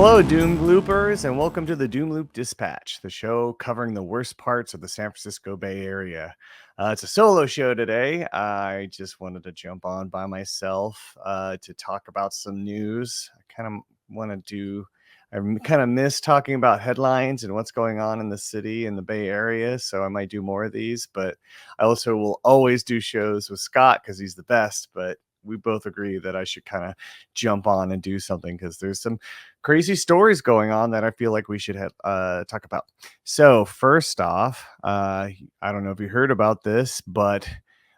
Hello, Doom Loopers, and welcome to the Doomloop Dispatch, the show covering the worst parts of the San Francisco Bay Area. It's a solo show today. I just wanted to jump on by myself to talk about some news. I kind of miss talking about headlines and what's going on in the city and the Bay Area, so I might do more of these, but I also will always do shows with Scott because he's the best, but we both agree that I should kind of jump on and do something because there's some crazy stories going on that I feel like we should talk about. So first off, I don't know if you heard about this, but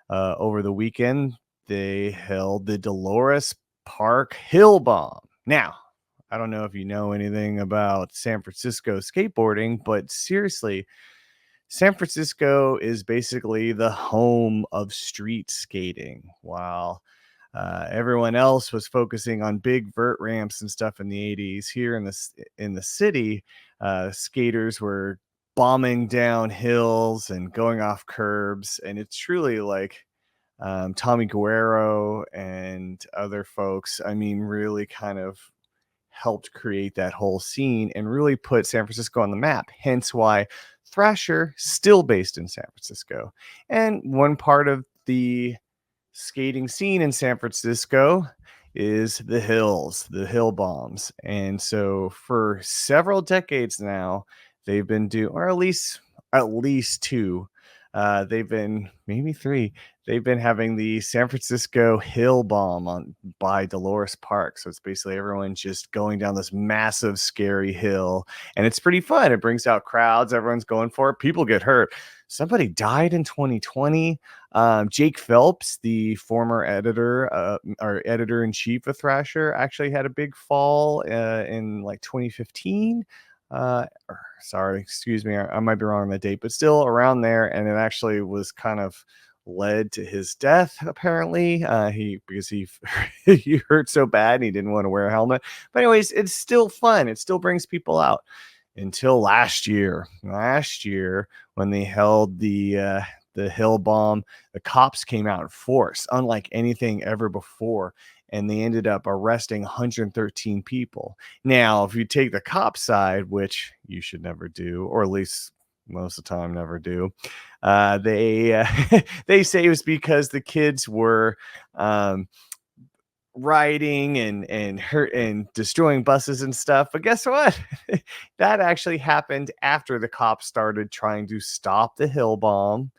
over the weekend they held the Dolores Park Hill Bomb. Now, I don't know if you know anything about San Francisco skateboarding, but seriously, San Francisco is basically the home of street skating. While everyone else was focusing on big vert ramps and stuff in the 80s. Here in the city, skaters were bombing down hills and going off curbs, and it's truly like Tommy Guerrero and other folks. I mean, really kind of helped create that whole scene and really put San Francisco on the map. Hence why Thrasher still based in San Francisco. And one part of the skating scene in San Francisco is the hills, the hill bombs. And so for several decades now, they've been doing, or at least two, they've been maybe three. They've been having the San Francisco Hill Bomb on by Dolores Park. So it's basically everyone just going down this massive, scary hill, and it's pretty fun. It brings out crowds. Everyone's going for it. People get hurt. Somebody died in 2020. Jake Phelps, the former editor or editor in chief of Thrasher, actually had a big fall in like 2015. Sorry, excuse me, I might be wrong on the date, but still around there. And it actually was kind of led to his death. Apparently, because he he hurt so bad and he didn't want to wear a helmet. But anyways, it's still fun. It still brings people out. Until last year, when they held the hill bomb, the cops came out in force, unlike anything ever before, and they ended up arresting 113 people. Now, if you take the cop side, which you should never do, or at least most of the time never do, they they say it was because the kids were rioting and hurt and destroying buses and stuff. But guess what? That actually happened after the cops started trying to stop the hill bomb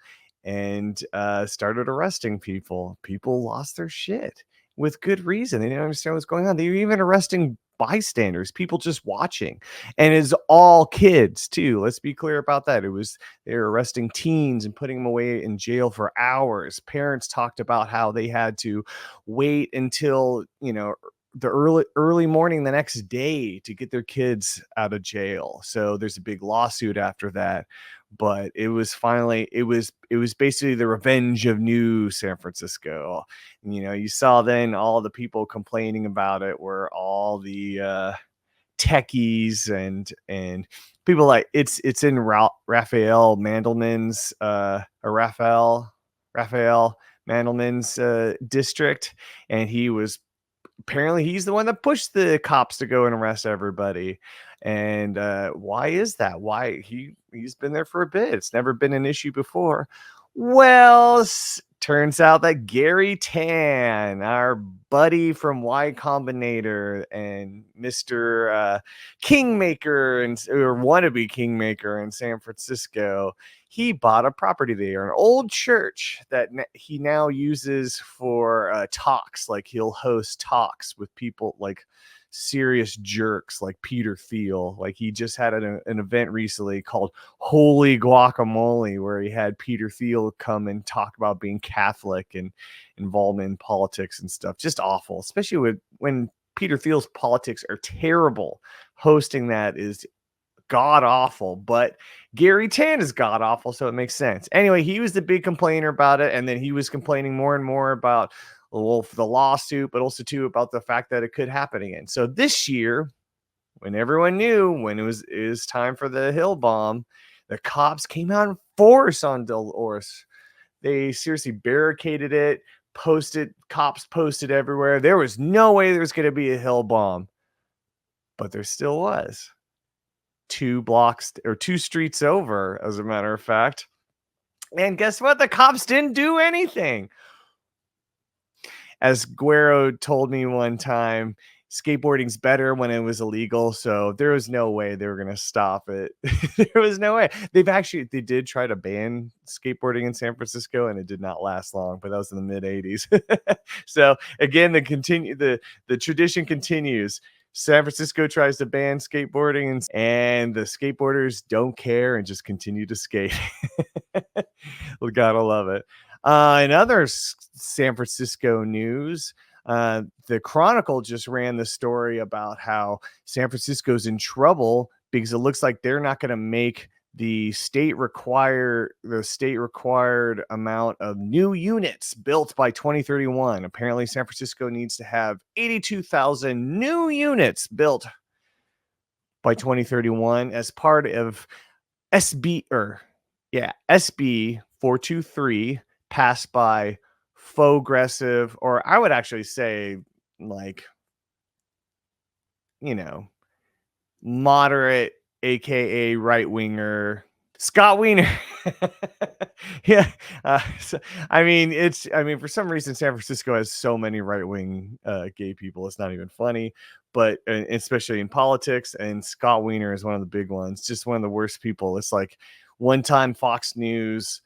and started arresting people. People lost their shit with good reason. They didn't understand what's going on. They were even arresting bystanders, people just watching, and it's all kids too. Let's be clear about that. They were arresting teens and putting them away in jail for hours. Parents talked about how they had to wait until the early morning the next day to get their kids out of jail. So there's a big lawsuit after that, but it was basically the revenge of new San Francisco. You saw then all the people complaining about it were all the techies and people like it's in Raphael Mandelman's Raphael Mandelman's district, and apparently he's the one that pushed the cops to go and arrest everybody. And why is that? Why he's been there for a bit. It's never been an issue before. Well, turns out that Gary Tan, our buddy from Y Combinator and Mr. Kingmaker or wannabe Kingmaker in San Francisco, he bought a property there, an old church that he now uses for talks. Like he'll host talks with people like serious jerks like Peter Thiel. Like he just had an event recently called Holy Guacamole, where he had Peter Thiel come and talk about being Catholic and involvement in politics and stuff. Just awful, especially when Peter Thiel's politics are terrible. Hosting that is god awful, but Gary Tan is god awful, so it makes sense. Anyway, he was the big complainer about it, and then he was complaining more and more about the lawsuit, but also too about the fact that it could happen again. So this year, when everyone knew when it was time for the hill bomb, the cops came out in force on Dolores. They seriously barricaded it, cops posted everywhere. There was no way there was going to be a hill bomb. but there still was 2 blocks or 2 streets over, as a matter of fact. And guess what? The cops didn't do anything. As Guero told me one time, skateboarding's better when it was illegal, so there was no way they were gonna stop it. There was no way. They did try to ban skateboarding in San Francisco, and it did not last long, but that was in the mid '80s. So again, the tradition continues. San Francisco tries to ban skateboarding, and the skateboarders don't care and just continue to skate. We gotta love it. In other San Francisco news, the Chronicle just ran the story about how San Francisco's in trouble because it looks like they're not going to make the state required amount of new units built by 2031. Apparently, San Francisco needs to have 82,000 new units built by 2031 as part of SB or yeah, SB 423 passed by progressive, or I would actually say like, you know, moderate, aka right winger Scott Wiener. Yeah. For some reason, San Francisco has so many right wing gay people. It's not even funny, but especially in politics. And Scott Wiener is one of the big ones, just one of the worst people. It's like one time Fox News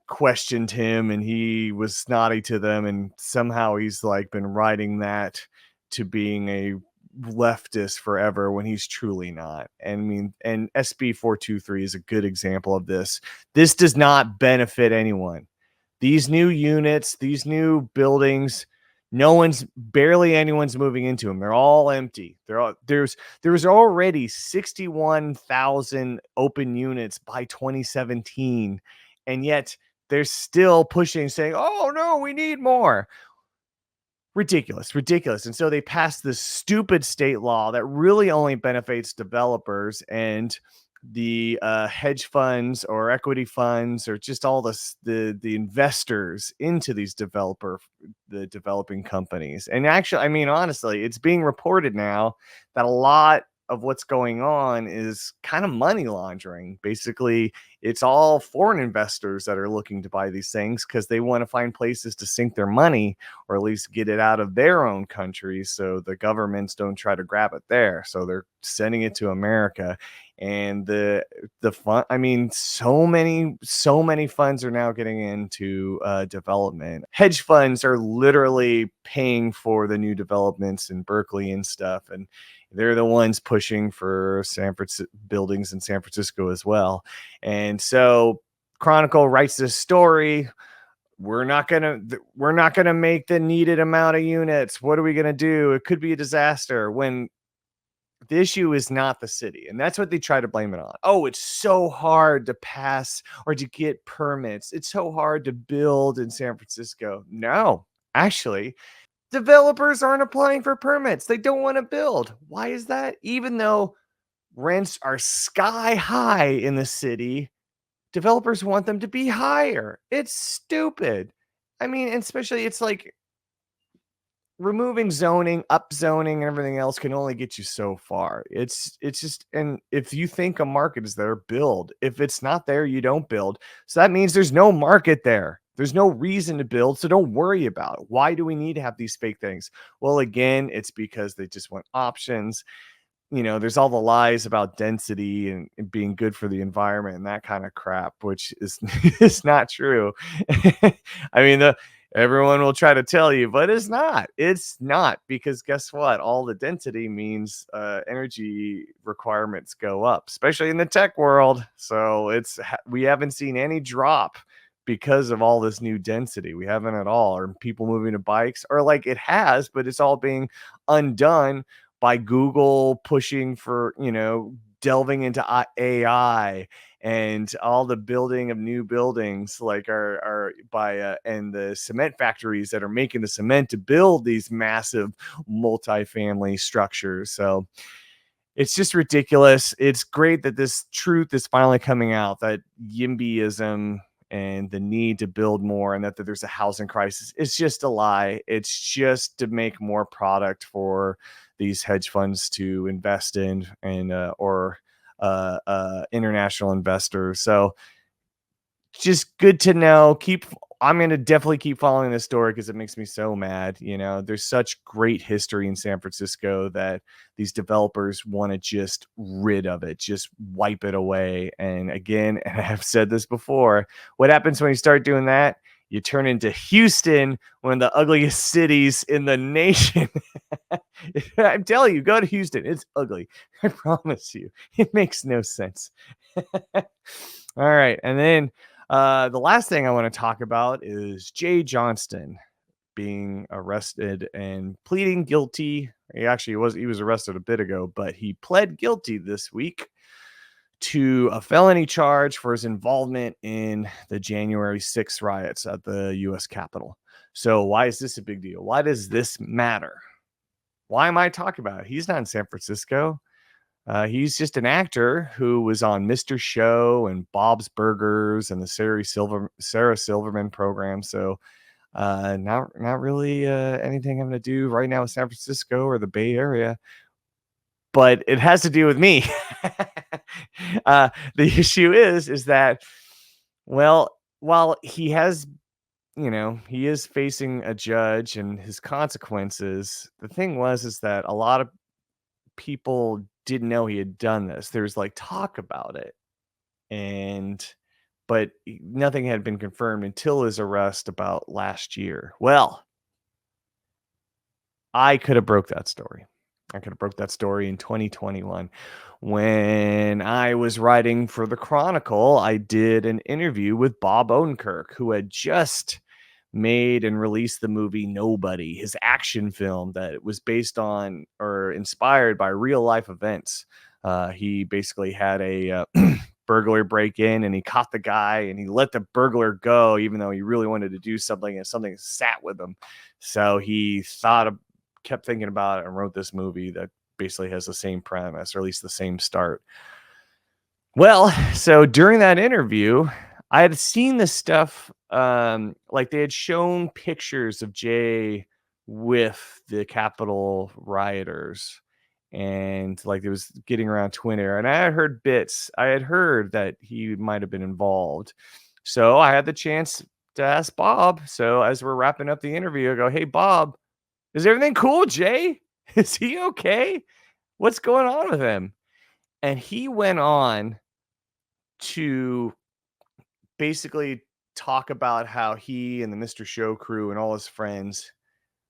questioned him and he was snotty to them, and somehow he's like been riding that to being a leftist forever when he's truly not. And SB 423 is a good example of this. This does not benefit anyone. These new units, these new buildings, barely anyone's moving into them. They're all empty. There was already 61,000 open units by 2017, and yet they're still pushing, saying, "Oh no, we need more." Ridiculous. And so they passed this stupid state law that really only benefits developers and the hedge funds or equity funds, or just all the investors into the developing companies. And actually, honestly, it's being reported now that a lot of what's going on is kind of money laundering. Basically, it's all foreign investors that are looking to buy these things because they want to find places to sink their money, or at least get it out of their own countries so the governments don't try to grab it there. So they're sending it to America. And the fund, so many funds are now getting into development. Hedge funds are literally paying for the new developments in Berkeley and stuff, and they're the ones pushing for buildings in San Francisco as well. And so Chronicle writes this story. We're not gonna make the needed amount of units. What are we gonna do? It could be a disaster. When the issue is not the city, and that's what they try to blame it on. Oh, it's so hard to pass or to get permits. It's so hard to build in San Francisco. No, actually, developers aren't applying for permits. They don't want to build. Why is that? Even though rents are sky high in the city, developers want them to be higher. It's stupid. Especially, it's like removing zoning, upzoning, and everything else can only get you so far. It's just, and if you think a market is there, build. If it's not there, you don't build. So that means there's no market there. There's no reason to build, so don't worry about it. Why do we need to have these fake things? Well, again, it's because they just want options. There's all the lies about density and being good for the environment and that kind of crap, which is is not true. Everyone will try to tell you, but it's not. It's not, because guess what? All the density means energy requirements go up, especially in the tech world. So we haven't seen any drop because of all this new density. We haven't at all. Or people moving to bikes, or like it has, but it's all being undone by Google pushing for, delving into AI, and all the building of new buildings like are by and the cement factories that are making the cement to build these massive multi-family structures. So it's just ridiculous. It's great that this truth is finally coming out, that YIMBYism and the need to build more, and that there's a housing crisis. It's just a lie. It's just to make more product for these hedge funds to invest in, and or international investors. So just good to know. I'm going to definitely keep following this story because it makes me so mad. There's such great history in San Francisco that these developers want to just rid of it, just wipe it away. And again, and I've said this before, what happens when you start doing that? You turn into Houston, one of the ugliest cities in the nation. I'm telling you, go to Houston. It's ugly. I promise you. It makes no sense. All right. And then the last thing I want to talk about is Jay Johnston being arrested and pleading guilty. He was arrested a bit ago, but he pled guilty this week to a felony charge for his involvement in the January 6th riots at the U.S. Capitol. So why is this a big deal? Why does this matter? Why am I talking about it? He's not in San Francisco. He's just an actor who was on Mr. Show and Bob's Burgers and the Sarah Silverman program. So not really anything having to do right now with San Francisco or the Bay Area. But it has to do with me. The issue is that, well, while he has, he is facing a judge and his consequences, the thing is that a lot of people didn't know he had done this. There's like talk about it, but nothing had been confirmed until his arrest about last year. Well, I could have broke that story. I could have broke that story in 2021 when I was writing for the Chronicle. I did an interview with Bob Odenkirk, who had just made and released the movie Nobody, his action film that was based on or inspired by real life events. He basically had a burglar break in, and he caught the guy and he let the burglar go, even though he really wanted to do something, and something sat with him. So he kept thinking about it and wrote this movie that basically has the same premise, or at least the same start. Well, so during that interview, I had seen this stuff, like they had shown pictures of Jay with the Capitol rioters, and like it was getting around Twitter, and I had heard bits. I had heard that he might have been involved. So I had the chance to ask Bob. So as we're wrapping up the interview, I go, "Hey, Bob, is everything cool, Jay? Is he okay? What's going on with him?" And he went on to basically talk about how he and the Mr. Show crew and all his friends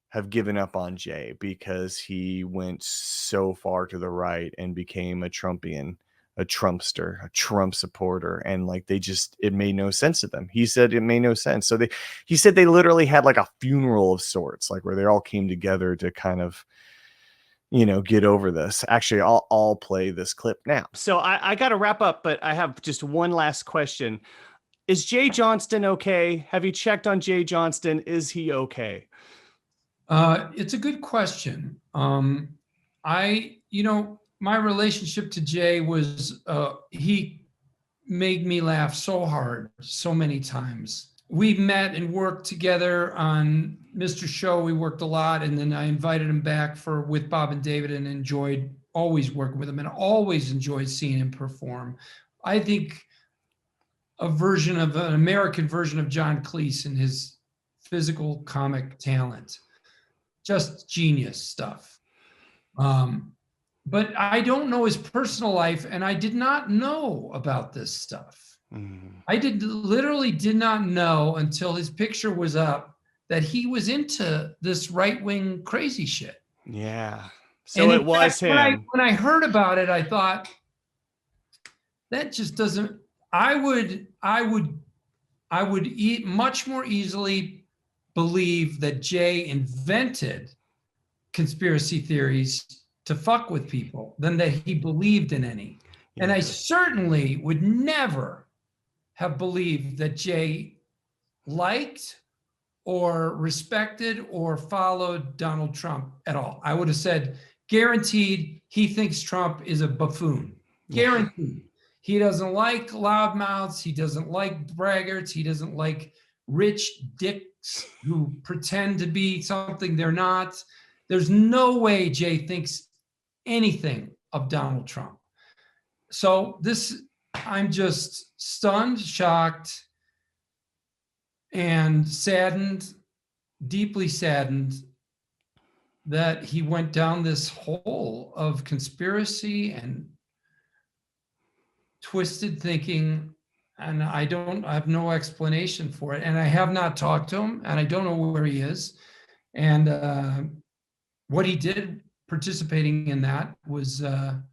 have given up on Jay because he went so far to the right and became a Trumpian, a Trumpster, a Trump supporter. And like, it made no sense to them. He said it made no sense. So he said they literally had like a funeral of sorts, like where they all came together to kind of, get over this. Actually, I'll play this clip now. So I got to wrap up, but I have just one last question. Is Jay Johnston okay? Have you checked on Jay Johnston? Is he okay? It's a good question. My relationship to Jay was, he made me laugh so hard, so many times. We met and worked together on Mr. Show. We worked a lot, and then I invited him back with Bob and David, and enjoyed always working with him, and always enjoyed seeing him perform. I think an American version of John Cleese and his physical comic talent. Just genius stuff. But I don't know his personal life, and I did not know about this stuff. I literally did not know until his picture was up that he was into this right-wing crazy shit. Yeah. So it was him. When I heard about it, I thought, that just doesn't. I would much more easily believe that Jay invented conspiracy theories to fuck with people than that he believed in any. Yeah. And I certainly would never have believed that Jay liked or respected or followed Donald Trump at all. I would have said, guaranteed, he thinks Trump is a buffoon. Guaranteed. He doesn't like loudmouths. He doesn't like braggarts. He doesn't like rich dicks who pretend to be something they're not. There's no way Jay thinks anything of Donald Trump. So I'm just stunned, shocked, and saddened, deeply saddened that he went down this hole of conspiracy and twisted thinking. And I have no explanation for it. And I have not talked to him, and I don't know where he is. And what he did participating in that was an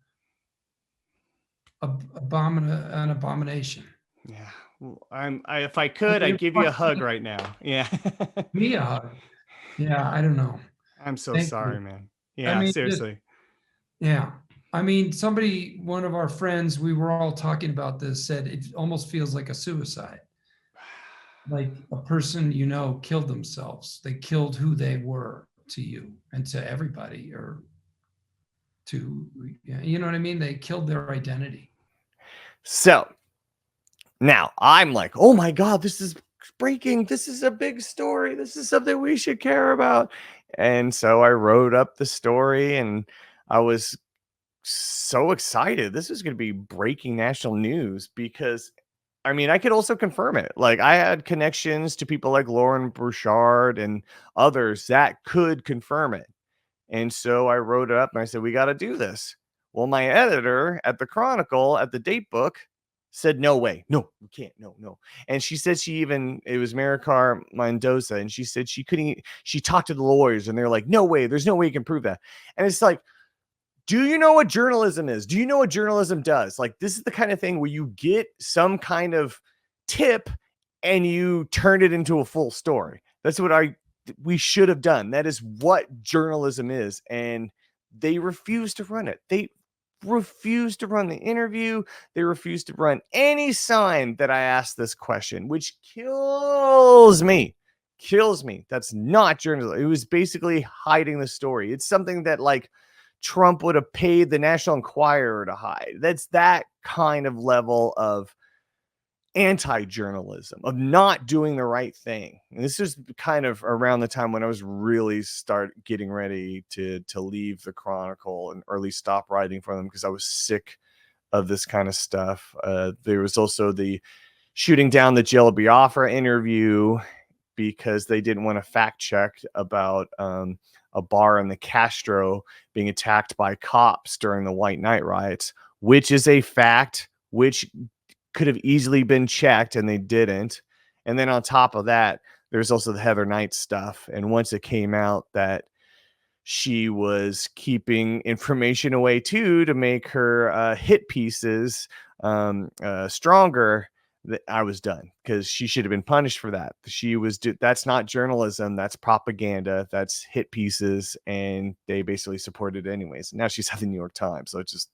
abomination. Yeah. If I could, I'd give you a hug right now. Yeah. Me a hug. Yeah, I don't know. I'm so Thank sorry, you. man. Yeah, I mean, seriously. Yeah. I mean, one of our friends, we were all talking about this, said it almost feels like a suicide. Like a person, killed themselves. They killed who they were to you and to everybody, or you know what I mean? They killed their identity. So now I'm like, oh my God, this is breaking. This is a big story. This is something we should care about. And so I wrote up the story, and I was so excited. This was going to be breaking national news because, I mean, I could also confirm it. Like, I had connections to people like Lauren Bouchard and others that could confirm it. And so I wrote it up and I said, we got to do this. Well, my editor at the Chronicle at the date book said, no way. No, we can't. No. And she said it was Maricar Mendoza. And she said she talked to the lawyers and they're like, no way. There's no way you can prove that. And it's like, do you know what journalism is? Do you know what journalism does? Like, this is the kind of thing where you get some kind of tip and you turn it into a full story. That's what we should have done. That is what journalism is. And they refuse to run it. They refuse to run the interview. They refuse to run any sign that I asked this question, which kills me. That's not journalism. It was basically hiding the story. It's something that, like, Trump would have paid the National Enquirer to hide. That's that kind of level of anti-journalism, of not doing the right thing. And this is kind of around the time when I was really getting ready to leave the Chronicle, or at least stop writing for them, because I was sick of this kind of stuff. There was also the shooting down the Jill Biafra interview because they didn't want to fact check about a bar in the Castro being attacked by cops during the White Night riots, which is a fact, which could have easily been checked, and they didn't. And then on top of that, there's also the Heather Knight stuff. And once it came out that she was keeping information away too to make her hit pieces stronger, I was done, because she should have been punished for that. That's not journalism. That's propaganda. That's hit pieces. And they basically supported it anyways. Now she's at the New York Times. So it just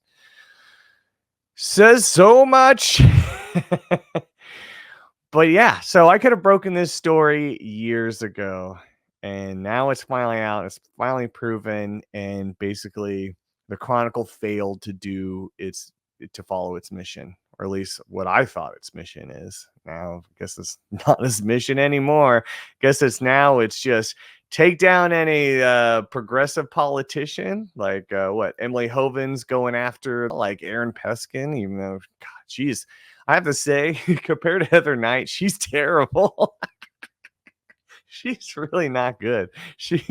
says so much. But yeah, so I could have broken this story years ago, and now it's finally out. It's finally proven. And basically the Chronicle failed to follow its mission, or at least what I thought its mission is. Now, I guess it's not its mission anymore. It's just take down any progressive politician, like Emily Hoven's going after, like Aaron Peskin, even though, God, geez, I have to say, compared to Heather Knight, she's terrible. She's really not good. She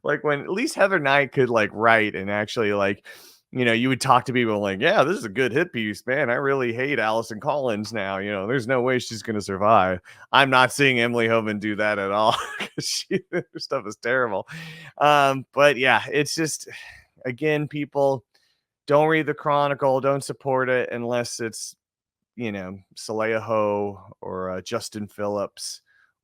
when at least Heather Knight could write and actually you would talk to people like, yeah, this is a good hit piece, man. I really hate Allison Collins now. There's no way she's going to survive. I'm not seeing Emily Hoven do that at all. Her stuff is terrible. But yeah, it's just, again, people, don't read the Chronicle. Don't support it unless it's, Saleha Ho or Justin Phillips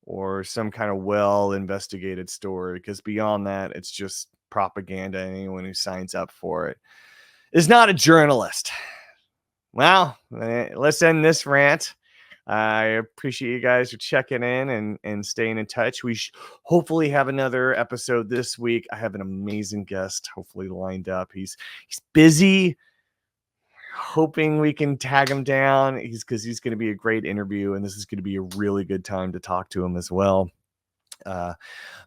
or some kind of well-investigated story. Because beyond that, it's just propaganda. Anyone who signs up for it is not a journalist. Well, let's end this rant. I appreciate you guys for checking in and staying in touch. We hopefully have another episode this week. I have an amazing guest hopefully lined up. He's busy. hoping we can tag him down. He's going to be a great interview, and this is going to be a really good time to talk to him as well.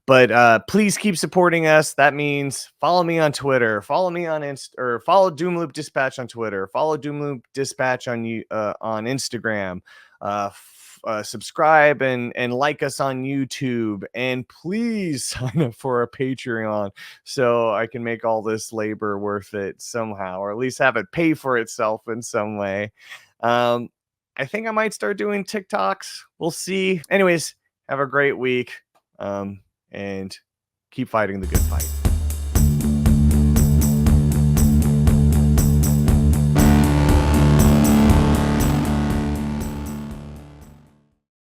But please keep supporting us. That means follow me on Twitter, follow me on or follow Doomloop Dispatch on Twitter, follow Doomloop Dispatch on Instagram, subscribe and like us on YouTube, and please sign up for a Patreon so I can make all this labor worth it somehow, or at least have it pay for itself in some way. I think I might start doing TikToks. We'll see. Anyways, have a great week. And keep fighting the good fight.